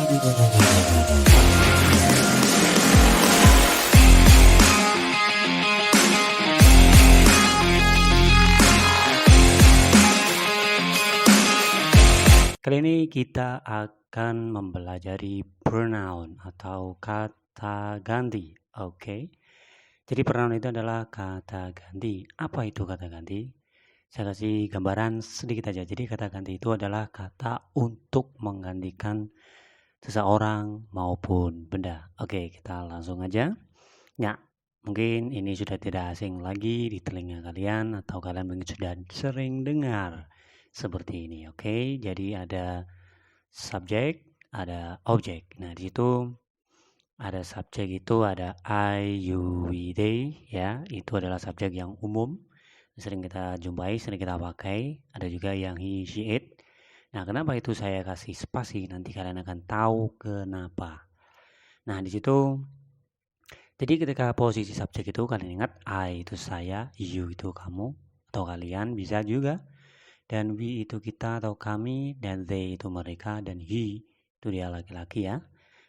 Kali ini kita akan mempelajari pronoun atau kata ganti. Oke. Jadi pronoun itu adalah kata ganti. Apa itu kata ganti? Saya kasih gambaran sedikit aja. Jadi kata ganti itu adalah kata untuk menggantikan seseorang maupun benda. Oke, kita langsung aja. Ya, mungkin ini sudah tidak asing lagi di telinga kalian atau kalian mungkin sudah sering dengar seperti ini. Oke, jadi ada subjek, ada objek. Nah, di situ ada subjek itu ada I, you, we, they, ya. Itu adalah subjek yang umum, sering kita jumpai, sering kita pakai. Ada juga yang he, she, it. Nah, kenapa itu saya kasih spasi? Nanti kalian akan tahu kenapa. Nah, di situ jadi ketika posisi subjek itu kalian ingat I itu saya, you itu kamu atau kalian bisa juga. Dan we itu kita atau kami, dan they itu mereka, dan he itu dia laki-laki ya,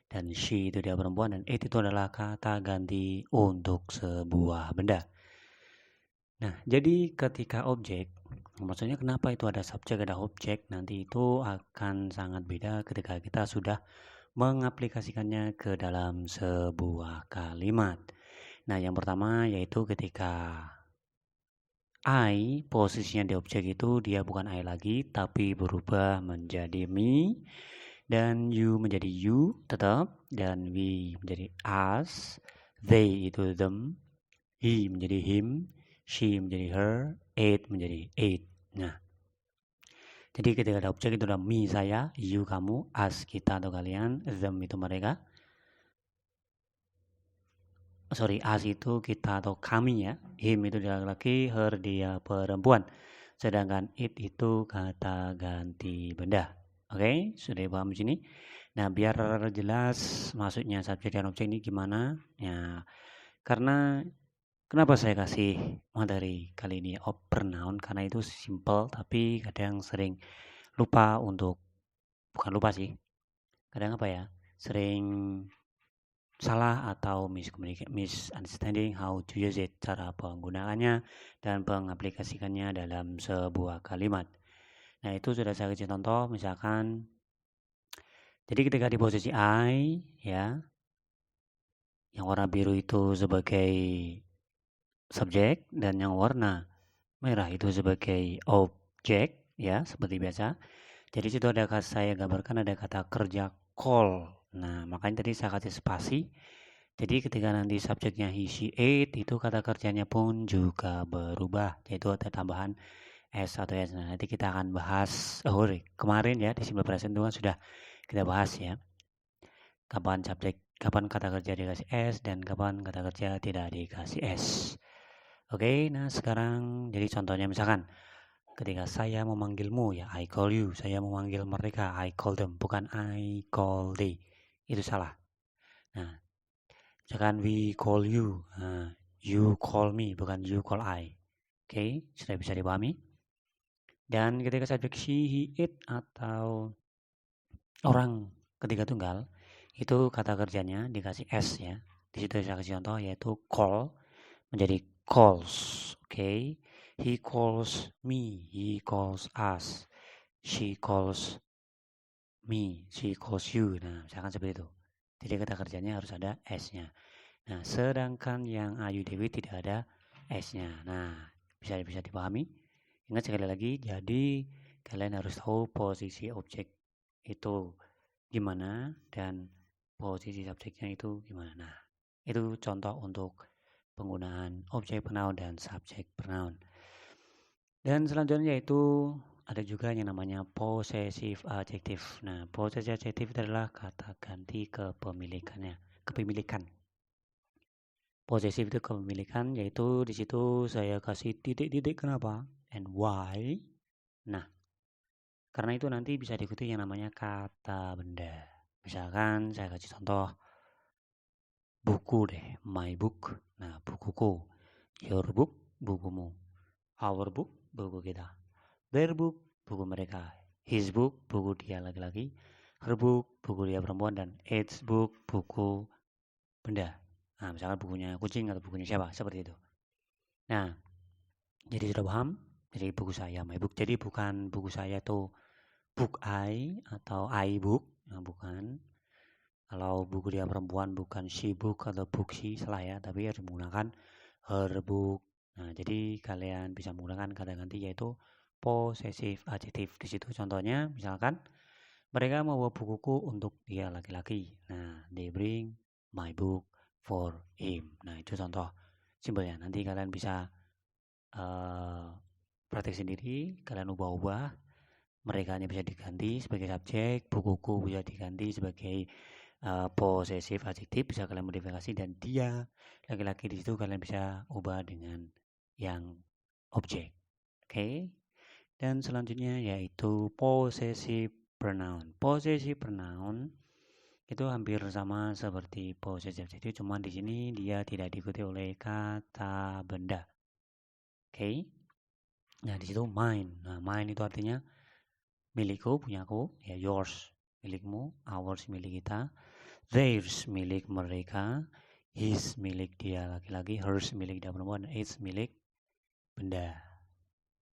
dan she itu dia perempuan, dan it itu adalah kata ganti untuk sebuah benda. Nah, jadi ketika objek, maksudnya kenapa itu ada subjek, ada objek, nanti itu akan sangat beda ketika kita sudah mengaplikasikannya ke dalam sebuah kalimat. Nah, yang pertama yaitu ketika I, posisinya di objek itu dia bukan I lagi, tapi berubah menjadi me, dan you menjadi you tetap, dan we menjadi us, they itu them, he menjadi him, she menjadi her, it menjadi it. Nah, jadi ketika ada objek itu ada me saya, you kamu, us kita atau kalian, them itu mereka. Sorry, us itu kita atau kami ya, him itu dia laki-laki, her dia perempuan, sedangkan it itu kata ganti benda. Oke, sudah paham di sini? Nah, biar jelas maksudnya subjek dan objek ini gimana ya, karena kenapa saya kasih materi kali ini pronoun, karena itu simple tapi kadang sering lupa untuk, bukan lupa sih, kadang apa ya, sering salah atau misunderstanding how to use it, cara penggunakannya dan pengaplikasikannya dalam sebuah kalimat. Nah, itu sudah saya kasih contoh, misalkan jadi ketika di posisi I ya, yang warna biru itu sebagai subjek dan yang warna merah itu sebagai objek ya, seperti biasa. Jadi situ ada saya gambarkan ada kata kerja call. Nah, makanya tadi saya kasih spasi. Jadi ketika nanti subjeknya he, she, it, itu kata kerjanya pun juga berubah, yaitu ada tambahan s atau s. Nah, nanti kita akan bahas, kemarin ya di simple present itu kan sudah kita bahas ya, kapan kata kerja dikasih s dan kapan kata kerja tidak dikasih s. Oke, nah sekarang jadi contohnya misalkan ketika saya memanggilmu ya, I call you, saya memanggil mereka, I call them, bukan I call they, itu salah. Nah, misalkan we call you, you call me, bukan you call I. Oke, sudah bisa dipahami? Dan ketika subjek she, he, it, atau orang ketiga tunggal, itu kata kerjanya dikasih s ya. Di situ saya kasih contoh yaitu call menjadi calls. Oke, he calls me, he calls us, she calls me, she calls you. Nah, misalkan seperti itu. Jadi kata kerjanya harus ada s-nya. Nah, sedangkan yang Ayu Dewi tidak ada S-nya. Nah, bisa dipahami? Ingat sekali lagi, jadi kalian harus tahu posisi objek itu gimana dan posisi subjeknya itu gimana. Nah, itu contoh untuk penggunaan objek pronoun dan subjek pronoun. Dan selanjutnya yaitu ada juga yang namanya possessive adjective. Nah, possessive adjective adalah kata ganti kepemilikan. Posesif itu kepemilikan, yaitu di situ saya kasih titik-titik kenapa and why. Nah, karena itu nanti bisa diikuti yang namanya kata benda. Misalkan saya kasih contoh buku deh, my book. Nah, bukuku. Your book, bukumu. Our book, buku kita. Their book, buku mereka. His book, buku dia laki-laki. Her book, buku dia perempuan, dan its book, buku benda. Nah, misalkan bukunya kucing atau bukunya siapa, seperti itu. Nah, jadi sudah paham? Jadi buku saya, my book. Jadi bukan buku saya itu book I atau I book, nah, bukan. Kalau buku dia perempuan bukan she book atau book she, salah ya, tapi harus menggunakan her book. Nah, jadi kalian bisa menggunakan kata ganti yaitu possessive adjective. Di situ contohnya misalkan mereka membawa bukuku untuk dia laki-laki. Nah, they bring my book for him. Nah, itu contoh simpelnya. Nanti kalian bisa praktek sendiri, kalian ubah-ubah. Mereka bisa diganti sebagai subjek, bukuku bisa diganti sebagai possessive adjective, bisa kalian modifikasi, dan dia laki-laki di situ kalian bisa ubah dengan yang objek. Oke. Dan selanjutnya yaitu possessive pronoun. Possessive pronoun itu hampir sama seperti possessive adjective, cuma di sini dia tidak diikuti oleh kata benda. Oke. Nah, di situ mine. Nah, mine itu artinya milikku, punyaku, ya yours, milikmu, ours, milik kita. Theirs, milik mereka. His, milik dia laki-laki. Hers, milik dia perempuan. Its, milik benda.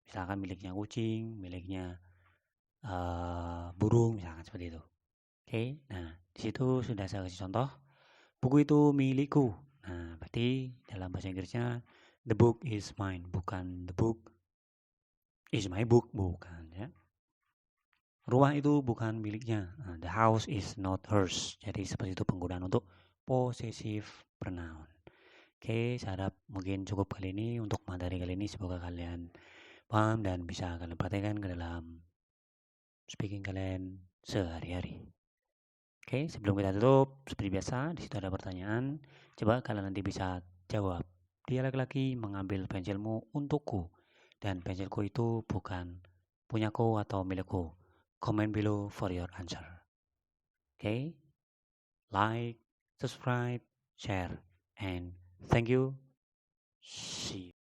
Misalkan miliknya kucing, miliknya burung, misalkan seperti itu. Oke, nah di situ sudah saya kasih contoh. Buku itu milikku. Nah, berarti dalam bahasa Inggrisnya the book is mine, bukan the book is my book, bukan ya. Rumah itu bukan miliknya. The house is not hers. Jadi seperti itu penggunaan untuk possessive pronoun. Oke, saya harap mungkin cukup kali ini untuk materi kali ini. Semoga kalian paham dan bisa kalian praktekkan ke dalam speaking kalian sehari-hari. Oke, sebelum kita tutup, seperti biasa, di situ ada pertanyaan. Coba kalian nanti bisa jawab. Dia laki-laki mengambil pensilmu untukku, dan pensilku itu bukan punyaku atau milikku. Comment below for your answer. Okay? Like, subscribe, share, and thank you. See you.